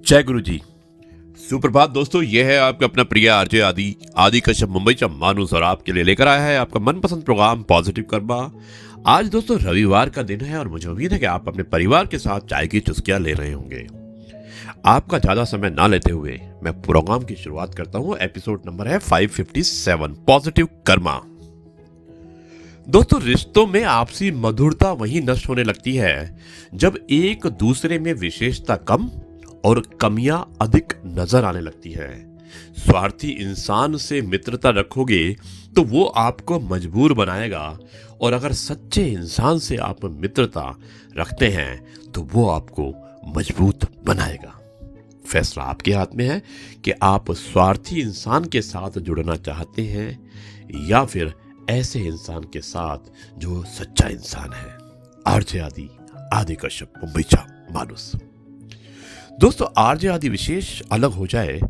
जय गुरु जी। सुप्रभात दोस्तों, यह है आपका अपना प्रिय आरजे आदि कश्यप मुंबई से मानुस और आपके लिए लेकर आया है आपका मनपसंद प्रोग्राम पॉजिटिव कर्मा। आज दोस्तों रविवार का दिन है और मुझे उम्मीद है कि आप अपने परिवार के साथ चाय की चुस्कियां ले रहे होंगे। आपका ज्यादा समय ना लेते हुए मैं प्रोग्राम की शुरुआत करता हूं। एपिसोड नंबर है 557 पॉजिटिव कर्मा। दोस्तों, रिश्तों में आपसी मधुरता वहीं नष्ट होने लगती है जब एक दूसरे में विशेषता कम और कमियां अधिक नजर आने लगती है। स्वार्थी इंसान से मित्रता रखोगे तो वो आपको मजबूर बनाएगा, और अगर सच्चे इंसान से आप मित्रता रखते हैं तो वो आपको मजबूत बनाएगा। फैसला आपके हाथ में है कि आप स्वार्थी इंसान के साथ जुड़ना चाहते हैं या फिर ऐसे इंसान के साथ जो सच्चा इंसान है। आरजे आदि कश्यप मुंबई चा मानुस। दोस्तों, आरजे आदि विशेष अलग हो जाए,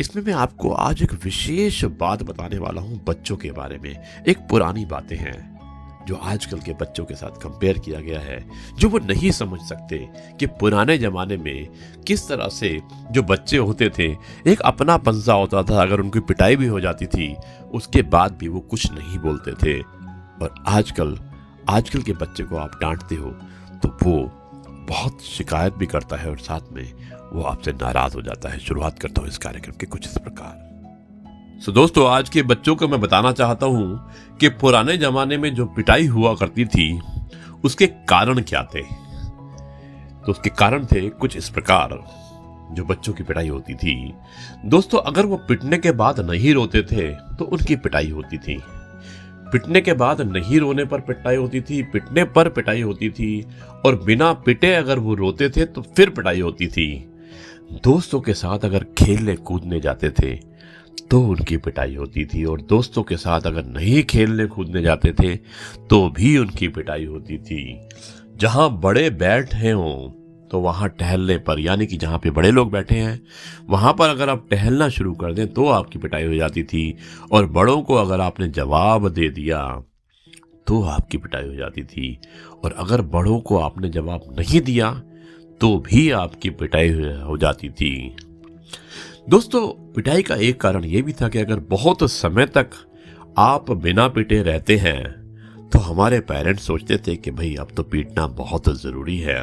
इसमें मैं आपको आज एक विशेष बात बताने वाला हूं बच्चों के बारे में। एक पुरानी बातें हैं जो आजकल के बच्चों के साथ कंपेयर किया गया है, जो वो नहीं समझ सकते कि पुराने जमाने में किस तरह से जो बच्चे होते थे एक अपना पंजा होता था। अगर उनकी पिटाई भी हो जाती थी उसके बाद भी वो कुछ नहीं बोलते थे। और आजकल के बच्चे को आप डांटते हो तो वो बहुत शिकायत भी करता है और साथ में वो आपसे नाराज हो जाता है। शुरुआत करता हूं इस कार्यक्रम के कुछ इस प्रकार। दोस्तों, आज के बच्चों को मैं बताना चाहता हूं कि पुराने जमाने में जो पिटाई हुआ करती थी उसके कारण क्या थे। तो उसके कारण थे कुछ इस प्रकार। जो बच्चों की पिटाई होती थी दोस्तों, अगर वो पिटने के बाद नहीं रोते थे तो उनकी पिटाई होती थी। पिटने के बाद नहीं रोने पर पिटाई होती थी, पिटने पर पिटाई होती थी, और बिना पिटे अगर वो रोते थे तो फिर पिटाई होती थी। दोस्तों के साथ अगर खेलने कूदने जाते थे तो उनकी पिटाई होती थी, और दोस्तों के साथ अगर नहीं खेलने कूदने जाते थे तो भी उनकी पिटाई होती थी। जहां बड़े बैठे हों तो वहां टहलने पर, यानी कि जहां पे बड़े लोग बैठे हैं वहां पर अगर आप टहलना शुरू कर दें तो आपकी पिटाई हो जाती थी। और बड़ों को अगर आपने जवाब दे दिया तो आपकी पिटाई हो जाती थी, और अगर बड़ों को आपने जवाब नहीं दिया तो भी आपकी पिटाई हो जाती थी। दोस्तों, पिटाई का एक कारण यह भी था कि अगर बहुत समय तक आप बिना पिटे रहते हैं तो हमारे पेरेंट्स सोचते थे कि भाई अब तो पीटना बहुत जरूरी है,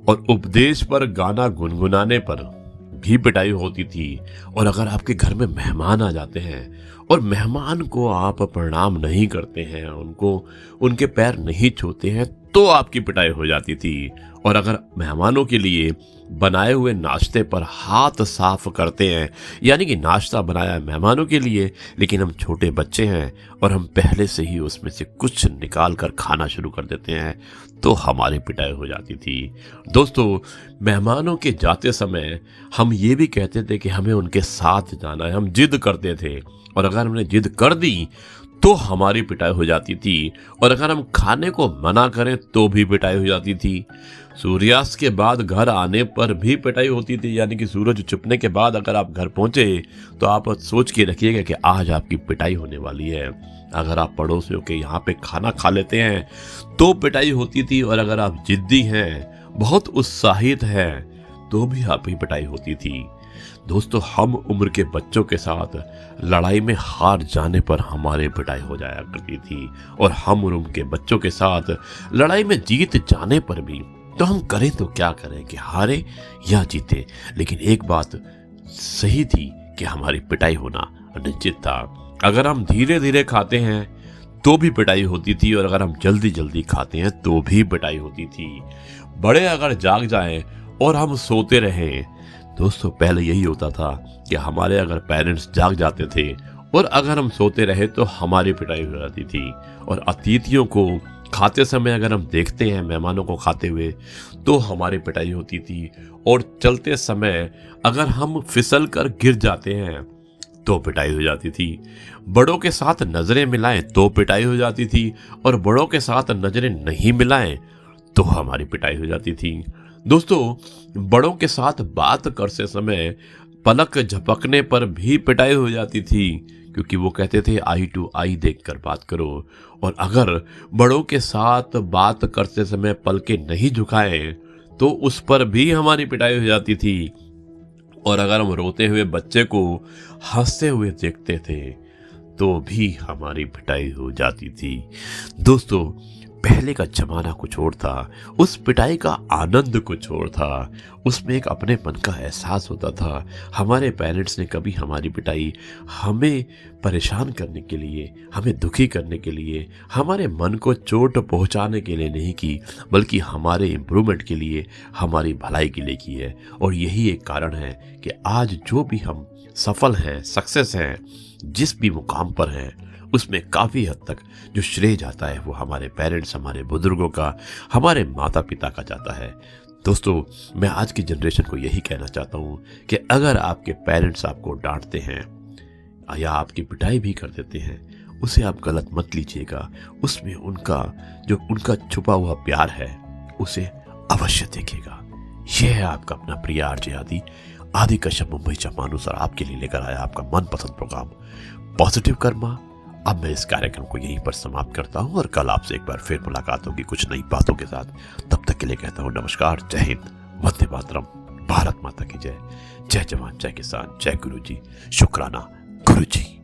और उपदेश पर गाना गुनगुनाने पर भी पिटाई होती थी। और अगर आपके घर में मेहमान आ जाते हैं और मेहमान को आप प्रणाम नहीं करते हैं, उनके पैर नहीं छूते हैं तो आपकी पिटाई हो जाती थी। और अगर मेहमानों के लिए बनाए हुए नाश्ते पर हाथ साफ करते हैं, यानी कि नाश्ता बनाया है मेहमानों के लिए लेकिन हम छोटे बच्चे हैं और हम पहले से ही उसमें से कुछ निकाल कर खाना शुरू कर देते हैं, तो हमारी पिटाई हो जाती थी। दोस्तों, मेहमानों के जाते समय हम ये भी कहते थे कि हमें उनके साथ जाना है, हम जिद करते थे, और अगर हमने जिद कर दी तो हमारी पिटाई हो जाती थी। और अगर हम खाने को मना करें तो भी पिटाई हो जाती थी। सूर्यास्त के बाद घर आने पर भी पिटाई होती थी, यानी कि सूरज छुपने के बाद अगर आप घर पहुंचे तो आप सोच के रखिएगा कि आज आपकी पिटाई होने वाली है। अगर आप पड़ोसियों के यहाँ पे खाना खा लेते हैं तो पिटाई होती थी, और अगर आप जिद्दी हैं, बहुत उत्साहित हैं, तो भी आपकी पिटाई होती थी। दोस्तों, हम उम्र के बच्चों के साथ लड़ाई में हार जाने पर हमारे पिटाई हो जाया करती थी, और हम उम्र के बच्चों के साथ लड़ाई में जीत जाने पर भी तो हम करें तो क्या करें कि हारे या जीते, लेकिन एक बात सही थी कि हमारी पिटाई होना निश्चित था। अगर हम धीरे धीरे खाते हैं तो भी पिटाई होती थी, और अगर हम जल्दी जल्दी खाते हैं तो भी पिटाई होती थी। बड़े अगर जाग जाएं और हम सोते रहें, दोस्तों पहले यही होता था कि हमारे अगर पेरेंट्स जाग जाते थे और अगर हम सोते रहे तो हमारी पिटाई हो जाती थी। और अतिथियों को खाते समय अगर हम देखते हैं मेहमानों को खाते हुए तो हमारी पिटाई होती थी। और चलते समय अगर हम फिसल कर गिर जाते हैं तो पिटाई हो जाती थी। बड़ों के साथ नजरें मिलाएं तो पिटाई हो जाती थी, और बड़ों के साथ नजरें नहीं मिलाएं तो हमारी पिटाई हो जाती थी। दोस्तों, बड़ों के साथ बात करते समय पलक झपकने पर भी पिटाई हो जाती थी, क्योंकि वो कहते थे आई टू आई देखकर बात करो। और अगर बड़ों के साथ बात करते समय पलकें नहीं झुकाएं तो उस पर भी हमारी पिटाई हो जाती थी। और अगर हम रोते हुए बच्चे को हंसते हुए देखते थे तो भी हमारी पिटाई हो जाती थी। दोस्तों, पहले का जमाना कुछ और था, उस पिटाई का आनंद कुछ और था, उसमें एक अपनेपन का एहसास होता था। हमारे पेरेंट्स ने कभी हमारी पिटाई हमें परेशान करने के लिए, हमें दुखी करने के लिए, हमारे मन को चोट पहुंचाने के लिए नहीं की, बल्कि हमारे इम्प्रूवमेंट के लिए, हमारी भलाई के लिए की है। और यही एक कारण है कि आज जो भी हम सफल हैं, सक्सेस हैं, जिस भी मुकाम पर हैं, उसमें काफ़ी हद तक जो श्रेय जाता है वो हमारे पेरेंट्स, हमारे बुजुर्गों का, हमारे माता पिता का जाता है। दोस्तों, मैं आज की जनरेशन को यही कहना चाहता हूँ कि अगर आपके पेरेंट्स आपको डांटते हैं या आपकी पिटाई भी कर देते हैं, उसे आप गलत मत लीजिएगा। उसमें उनका छुपा हुआ प्यार है, उसे अवश्य देखिएगा। यह है आपका अपना प्रिय आरजे आदि कश्यप मुंबई से मानुस, और आपके लिए लेकर आया आपका मनपसंद प्रोग्राम पॉजिटिव कर्मा। अब मैं इस कार्यक्रम को यहीं पर समाप्त करता हूं और कल आपसे एक बार फिर मुलाकात होगी कुछ नई बातों के साथ। तब तक के लिए कहता हूं नमस्कार, जय हिंद, वंदे मातरम, भारत माता की जय। जय जवान, जय किसान, जय गुरु जी, शुक्राना गुरु जी।